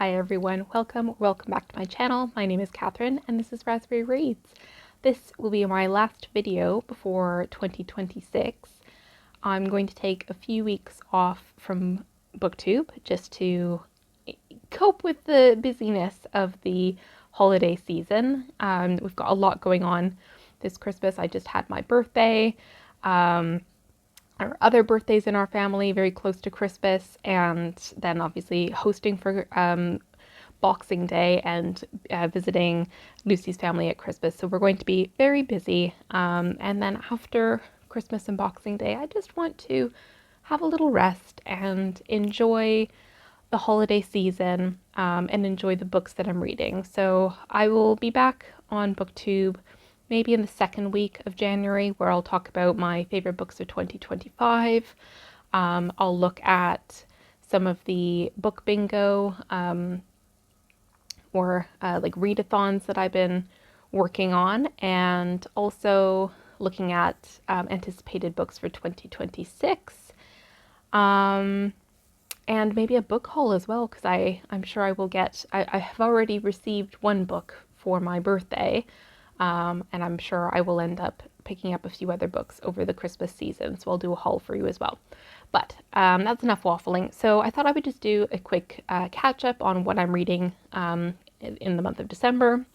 Hi everyone, welcome back to my channel. My name is Catherine and this is Raspberry Reads. This will be my last video before 2026. I'm going to take a few weeks off from BookTube just to cope with the busyness of the holiday season. We've got a lot going on this Christmas. I just had my birthday. Our other birthdays in our family very close to Christmas, and then obviously hosting for Boxing Day and visiting Lucy's family at Christmas. So we're going to be very busy. And then after Christmas and Boxing Day, I just want to have a little rest and enjoy the holiday season and enjoy the books that I'm reading. So I will be back on BookTube maybe in the second week of January, where I'll talk about my favorite books of 2025. I'll look at some of the book bingo or like readathons that I've been working on, and also looking at anticipated books for 2026. And maybe a book haul as well, because I'm sure I will get, I have already received one book for my birthday, and I'm sure I will end up picking up a few other books over the Christmas season, so I'll do a haul for you as well. But that's enough waffling. So I thought I would just do a quick catch up on what I'm reading in the month of December.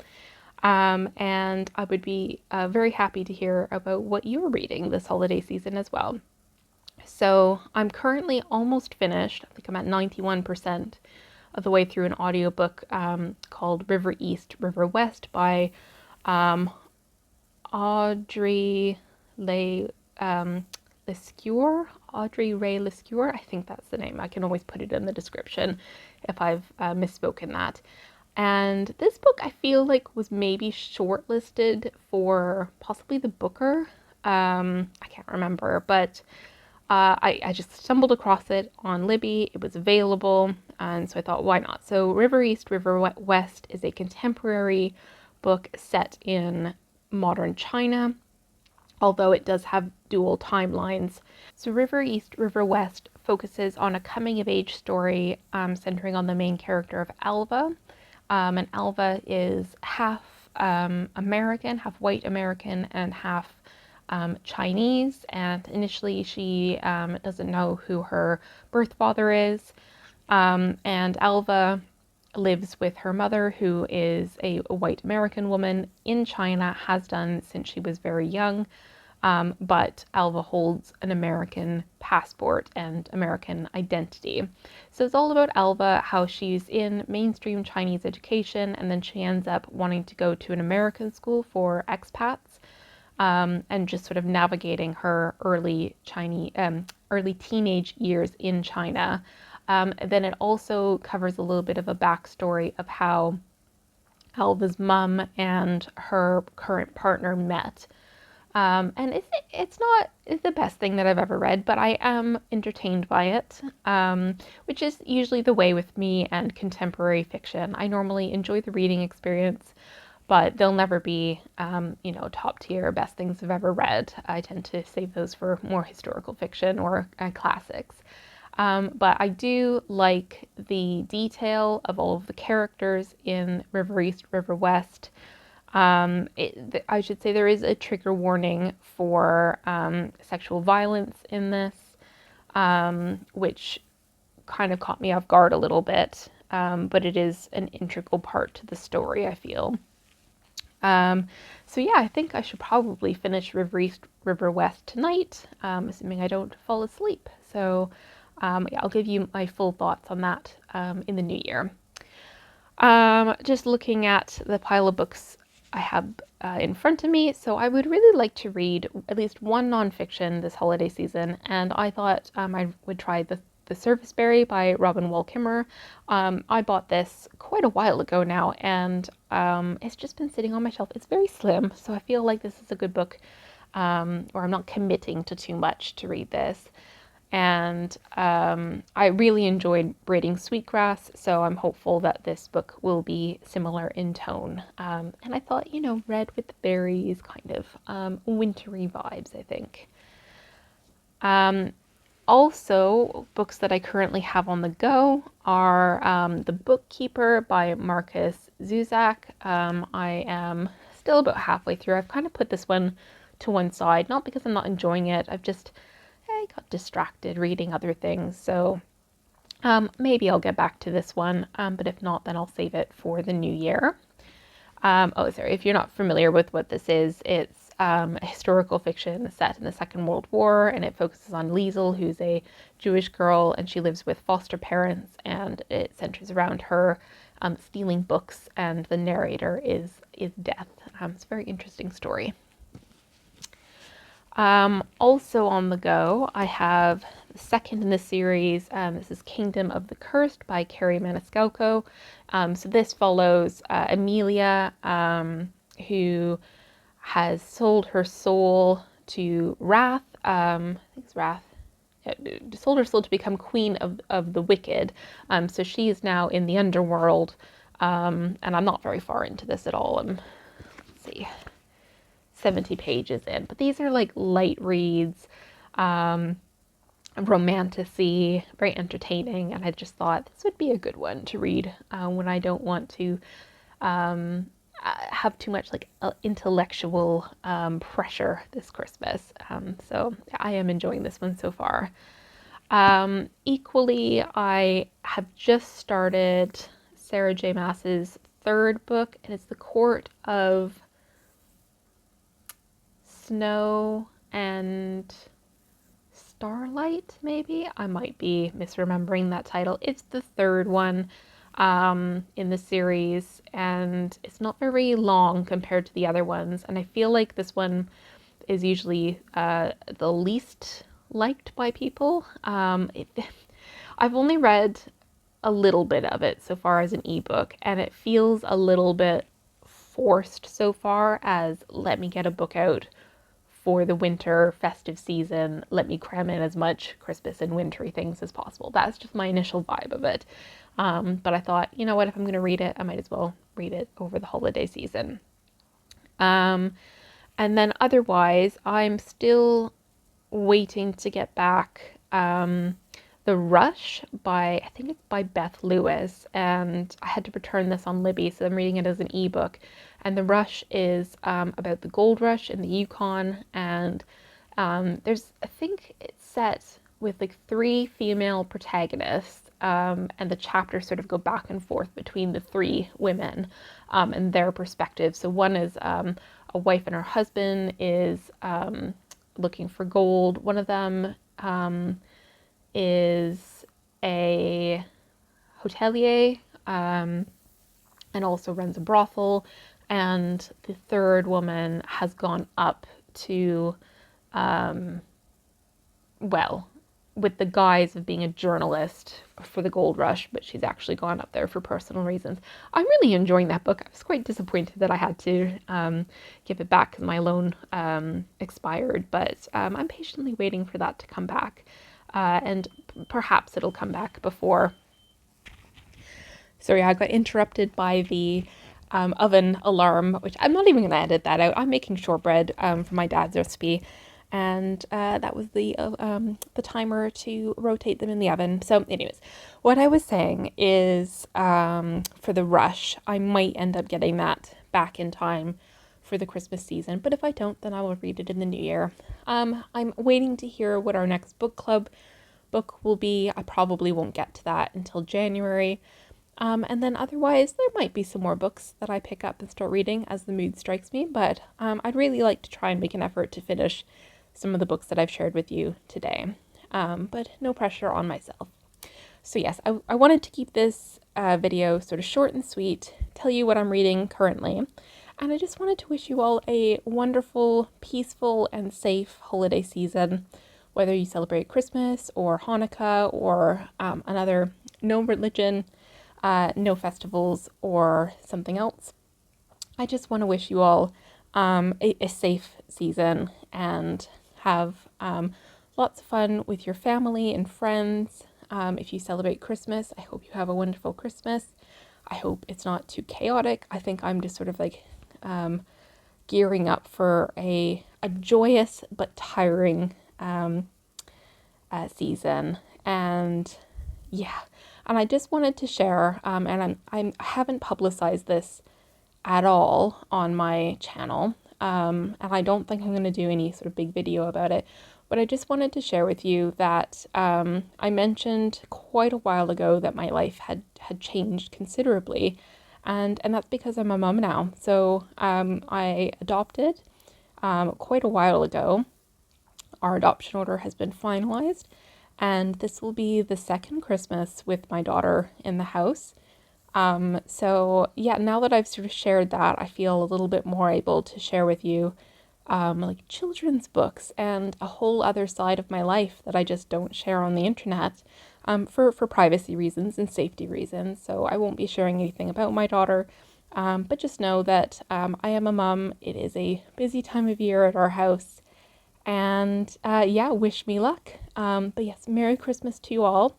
And I would be very happy to hear about what you're reading this holiday season as well. So I'm currently almost finished. I think I'm at 91% of the way through an audiobook called River East, River West by Audrey Lescure. Audrey Ray Lescure, I think that's the name. I can always put it in the description if I've misspoken that. And this book I feel like was maybe shortlisted for possibly the Booker. I can't remember, but I just stumbled across it on Libby. It was available, and so I thought, why not? So River East, River West is a contemporary book set in modern China, although it does have dual timelines. So River East, River West focuses on a coming-of-age story centering on the main character of Alva. And Alva is half American, half white American, and half Chinese, and initially she doesn't know who her birth father is, and Alva lives with her mother, who is a white American woman in China, has done since she was very young, but Alva holds an American passport and American identity. So it's all about Alva, how she's in mainstream Chinese education, and then she ends up wanting to go to an American school for expats. And just sort of navigating her early teenage years in China. Then it also covers a little bit of a backstory of how Alva's mum and her current partner met. And it's not the best thing that I've ever read, but I am entertained by it, which is usually the way with me and contemporary fiction. I normally enjoy the reading experience, but they'll never be, top tier best things I've ever read. I tend to save those for more historical fiction or classics. But I do like the detail of all of the characters in River East, River West. I should say there is a trigger warning for sexual violence in this, which kind of caught me off guard a little bit. But it is an integral part to the story, I feel. So yeah, I think I should probably finish River East, River West tonight, assuming I don't fall asleep. So yeah, I'll give you my full thoughts on that in the new year. Just looking at the pile of books I have in front of me, so I would really like to read at least one nonfiction this holiday season, and I thought I would try the Surfaceberry by Robin Wall Kimmerer. I bought this quite a while ago now, and it's just been sitting on my shelf. It's very slim, so I feel like this is a good book, or I'm not committing to too much to read this. And I really enjoyed Braiding Sweetgrass, so I'm hopeful that this book will be similar in tone. And I thought, red with the berries, kind of wintry vibes, I think. Also, books that I currently have on the go are The Bookkeeper by Marcus Zuzak. I am still about halfway through. I've kind of put this one to one side, not because I'm not enjoying it. I got distracted reading other things. So maybe I'll get back to this one, but if not, then I'll save it for the new year. Sorry, if you're not familiar with what this is, it's a historical fiction set in the Second World War, and it focuses on Liesel, who's a Jewish girl, and she lives with foster parents, and it centers around her stealing books, and the narrator is Death. It's a very interesting story. Also on the go, I have the second in the series. This is Kingdom of the Cursed by Carrie Maniscalco. So this follows Amelia, who has sold her soul to Wrath. I think it's Wrath. Sold her soul to become queen of the wicked. So she is now in the underworld. And I'm not very far into this at all. Let's see. 70 pages in, but these are like light reads, romantic-y, very entertaining, and I just thought this would be a good one to read when I don't want to have too much like intellectual pressure this Christmas. So I am enjoying this one so far. Equally, I have just started Sarah J. Maas's third book, and it's The Court of Snow and Starlight, maybe? I might be misremembering that title. It's the third one in the series, and it's not very long compared to the other ones. And I feel like this one is usually the least liked by people. I've only read a little bit of it so far as an ebook, and it feels a little bit forced so far as let me get a book out for the winter festive season, let me cram in as much Christmas and wintry things as possible. That's just my initial vibe of it. But I thought, you know what, if I'm going to read it, I might as well read it over the holiday season. And then otherwise, I'm still waiting to get back The Rush by, I think it's by Beth Lewis, and I had to return this on Libby, so I'm reading it as an ebook. And The Rush is about the gold rush in the Yukon, and there's, I think it's set with like 3 female protagonists, and the chapters sort of go back and forth between the 3 women and their perspectives. So one is a wife and her husband is looking for gold. One of them is a hotelier and also runs a brothel. And the third woman has gone up to, with the guise of being a journalist for the gold rush, but she's actually gone up there for personal reasons. I'm really enjoying that book. I was quite disappointed that I had to give it back because my loan expired, but I'm patiently waiting for that to come back. And perhaps it'll come back before. Sorry, I got interrupted by the oven alarm, which I'm not even going to edit that out. I'm making shortbread for my dad's recipe, and that was the timer to rotate them in the oven. So anyways, what I was saying is for The Rush, I might end up getting that back in time for the Christmas season, but if I don't, then I will read it in the new year. I'm waiting to hear what our next book club book will be. I probably won't get to that until January. And then otherwise, there might be some more books that I pick up and start reading as the mood strikes me, but I'd really like to try and make an effort to finish some of the books that I've shared with you today, but no pressure on myself. So yes, I wanted to keep this video sort of short and sweet, tell you what I'm reading currently, and I just wanted to wish you all a wonderful, peaceful, and safe holiday season, whether you celebrate Christmas or Hanukkah or another no religion, no festivals, or something else. I just want to wish you all a safe season and have lots of fun with your family and friends. If you celebrate Christmas, I hope you have a wonderful Christmas. I hope it's not too chaotic. I think I'm just sort of like gearing up for a joyous but tiring season. And yeah, and I just wanted to share, I haven't publicized this at all on my channel, and I don't think I'm going to do any sort of big video about it. But I just wanted to share with you that I mentioned quite a while ago that my life had changed considerably, and that's because I'm a mom now. So I adopted quite a while ago. Our adoption order has been finalized, and this will be the second Christmas with my daughter in the house. So yeah, now that I've sort of shared that, I feel a little bit more able to share with you like children's books and a whole other side of my life that I just don't share on the internet for privacy reasons and safety reasons. So I won't be sharing anything about my daughter, but just know that I am a mum. It is a busy time of year at our house. And yeah, wish me luck. But yes, Merry Christmas to you all.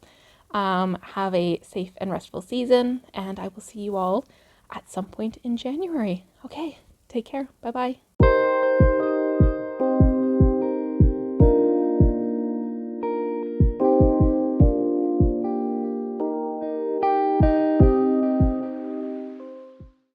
Have a safe and restful season, and I will see you all at some point in January. Okay, take care. Bye bye.